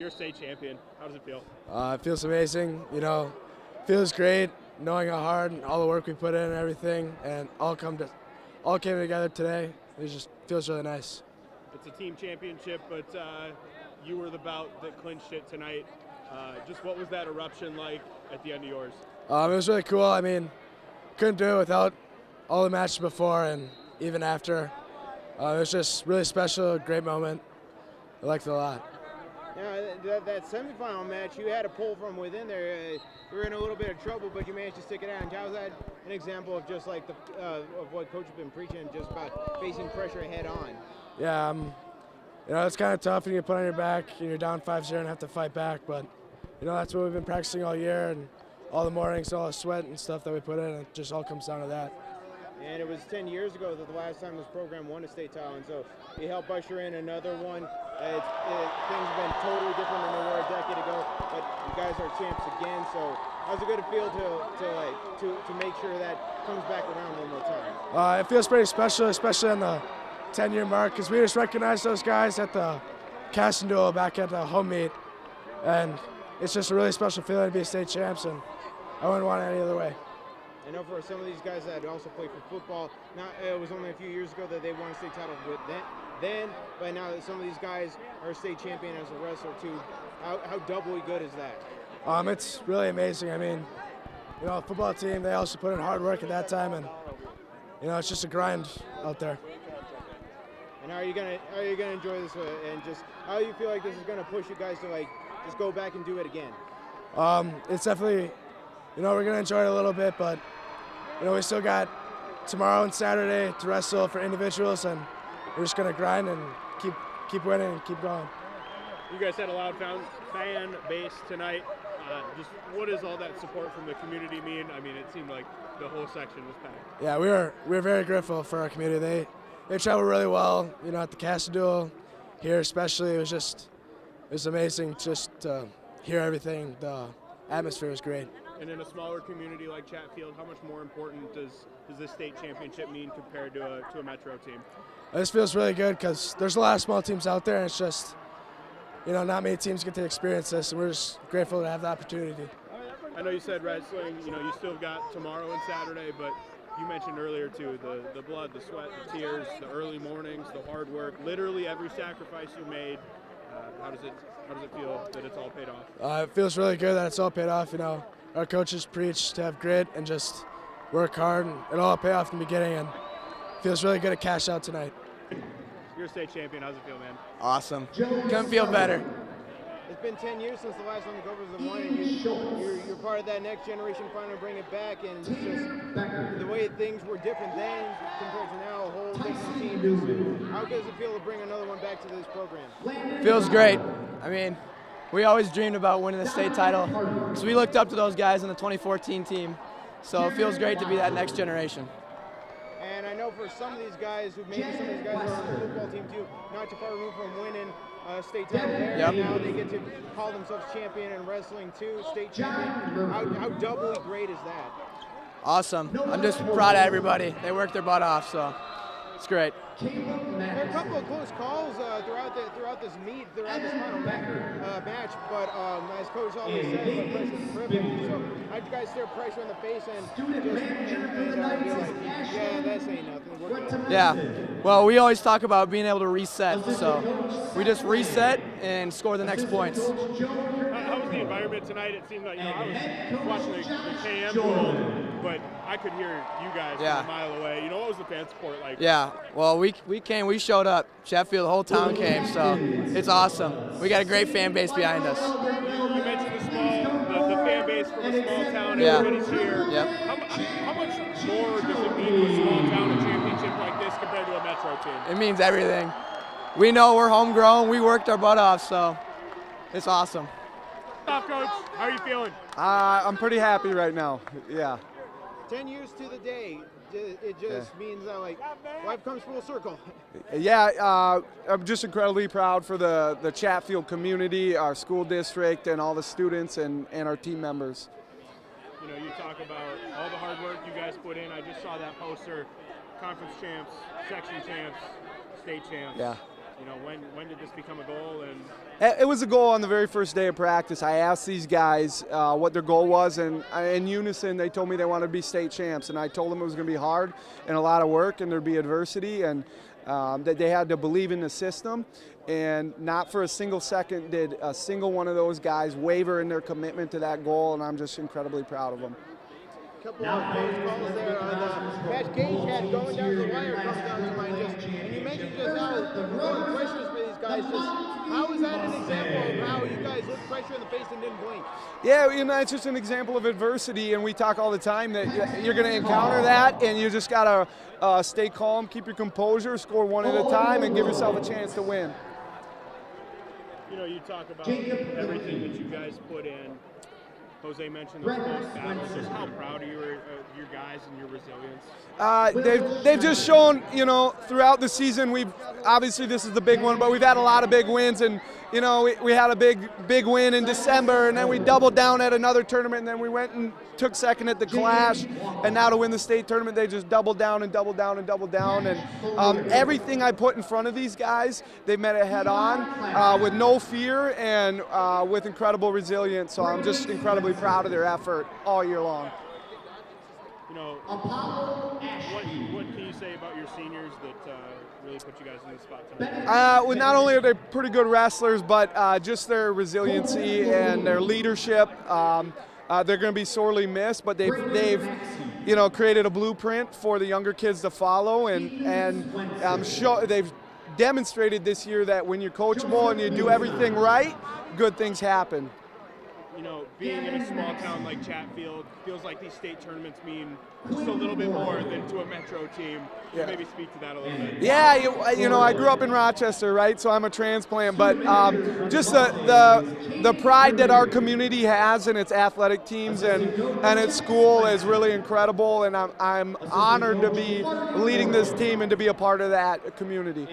You're state champion. How does it feel? It feels amazing. Feels great knowing how hard and all the work we put in and everything, and all came together today. It just feels really nice. It's a team championship, but you were the bout that clinched it tonight. Just what was that eruption like at the end of yours? It was really cool. I mean, couldn't do it without all the matches before and even after. It was just really special, a great moment. I liked it a lot. That semifinal match, you had to pull from within there. You were in a little bit of trouble, but you managed to stick it out. And how's that an example of just like of what Coach has been preaching, just about facing pressure head on? Yeah, it's kind of tough when you get put on your back and you're down 5-0 and have to fight back. But that's what we've been practicing all year, and all the mornings, all the sweat and stuff that we put in. It just all comes down to that. And it was 10 years ago that the last time this program won a state title, and so you helped usher in another one. Things have been totally different than they were a decade ago, but you guys are champs again. So how's it going to feel to make sure that comes back around one more time? It feels pretty special, especially on the 10-year mark, because we just recognized those guys at the casting duel back at the home meet, and it's just a really special feeling to be state champs, and I wouldn't want it any other way. I know for some of these guys that also play for football, it was only a few years ago that they won a state title with but now that some of these guys are state champion as a wrestler too. How doubly good is that? It's really amazing. I mean, a football team, they also put in hard work at that time, and it's just a grind out there. And how are you gonna enjoy this, and just how do you feel like this is gonna push you guys to just go back and do it again? It's definitely, we're gonna enjoy it a little bit, but we still got tomorrow and Saturday to wrestle for individuals, and we're just going to grind and keep winning and keep going. You guys had a loud fan base tonight. Just what does all that support from the community mean? I mean, it seemed like the whole section was packed. Yeah, we were very grateful for our community. They traveled really well, at the casting duel here especially. It was amazing just to hear everything. The atmosphere was great. And in a smaller community like Chatfield, how much more important does this state championship mean compared to a metro team? This feels really good because there's a lot of small teams out there, and it's just, not many teams get to experience this, and we're just grateful to have the opportunity. I know you said wrestling, you still got tomorrow and Saturday, but you mentioned earlier too, the blood, the sweat, the tears, the early mornings, the hard work, literally every sacrifice you made. How does it feel that it's all paid off? It feels really good that it's all paid off. Our coaches preach to have grit and just work hard, and it all paid off in the beginning, and it feels really good to cash out tonight. You're a state champion. How's it feel, man? Awesome. Couldn't feel better. It's been 10 years since the last time the Gophers have won, and you're part of that next generation trying to bring it back, and it's just the way things were different then compared to now, a whole different team. How does it feel to bring another one back to this program? Feels great. I mean, we always dreamed about winning the state title, so we looked up to those guys in the 2014 team, so it feels great to be that next generation. And I know for some of these guys, maybe some of these guys are on the football team too, not too far removed from winning a state title there. Yep. And now they get to call themselves champion in wrestling too, state champion. How doubly great is that? Awesome. I'm just proud of everybody. They worked their butt off, so it's great. There are a couple of close calls throughout this final match, but as Coach always says, pressure is privilege. So how'd you guys stare pressure in the face and be like, yeah, that's ain't nothing. We're good. Yeah. Well, we always talk about being able to reset, so we just reset and score the next points. How was the environment tonight? It seemed like I was watching the KM duel, but I could hear you guys from a mile away. What was the fan support like? Yeah. Well, we showed up. Chatfield, the whole town came, so it's awesome. We got a great fan base behind us. You mentioned the fan base from a small town. Everybody's here. Yep. How much more does it mean for a small town a championship like this compared to a metro team? It means everything. We know we're homegrown. We worked our butt off, so it's awesome. Stop, Coach. How are you feeling? I'm pretty happy right now. Yeah. 10 years to the day. It just means that life comes full circle. Yeah, I'm just incredibly proud for the Chatfield community, our school district, and all the students and our team members. You talk about all the hard work you guys put in. I just saw that poster, conference champs, section champs, state champs. Yeah. You know, when did this become a goal? And It was a goal on the very first day of practice. I asked these guys what their goal was, and in unison they told me they wanted to be state champs. And I told them it was going to be hard and a lot of work, and there'd be adversity, and that they had to believe in the system. And not for a single second did a single one of those guys waver in their commitment to that goal, and I'm just incredibly proud of them. Couple of close calls there on the catch Gage had going down the wire comes down to mind. And you mentioned just how throwing pressures for these guys. Just how is that an example of how you guys looked pressure in the face and didn't blink? Yeah, you know, it's just an example of adversity, and we talk all the time that you're going to encounter that, and you just got to stay calm, keep your composure, score one at a time, and give yourself a chance to win. you know, you talk about everything that you guys put in. Jose mentioned those close battles. Just how proud are you of your guys and your resilience? They've just shown, you know, throughout the season. We've obviously this is the big one, but we've had a lot of big wins, and you know we had a big win in December, and then we doubled down at another tournament, and then we went and took second at the Clash, and now to win the state tournament, they just doubled down and doubled down and doubled down, and everything I put in front of these guys, they met it head on with no fear and with incredible resilience. So I'm just incredibly proud of their effort all year long. You know, what can you say about your seniors that really put you guys in this spot tonight? Well, not only are they pretty good wrestlers, but just their resiliency and their leadership. They're going to be sorely missed, but they've you know, created a blueprint for the younger kids to follow, and I'm sure they've demonstrated this year that when you're coachable and you do everything right, good things happen. You know, being in a small town like Chatfield, feels like these state tournaments mean just a little bit more than to a metro team. Yeah. Maybe speak to that a little bit. Yeah, you know, I grew up in Rochester, right? So I'm a transplant, but just the pride that our community has in its athletic teams and its school is really incredible, and I'm honored to be leading this team and to be a part of that community.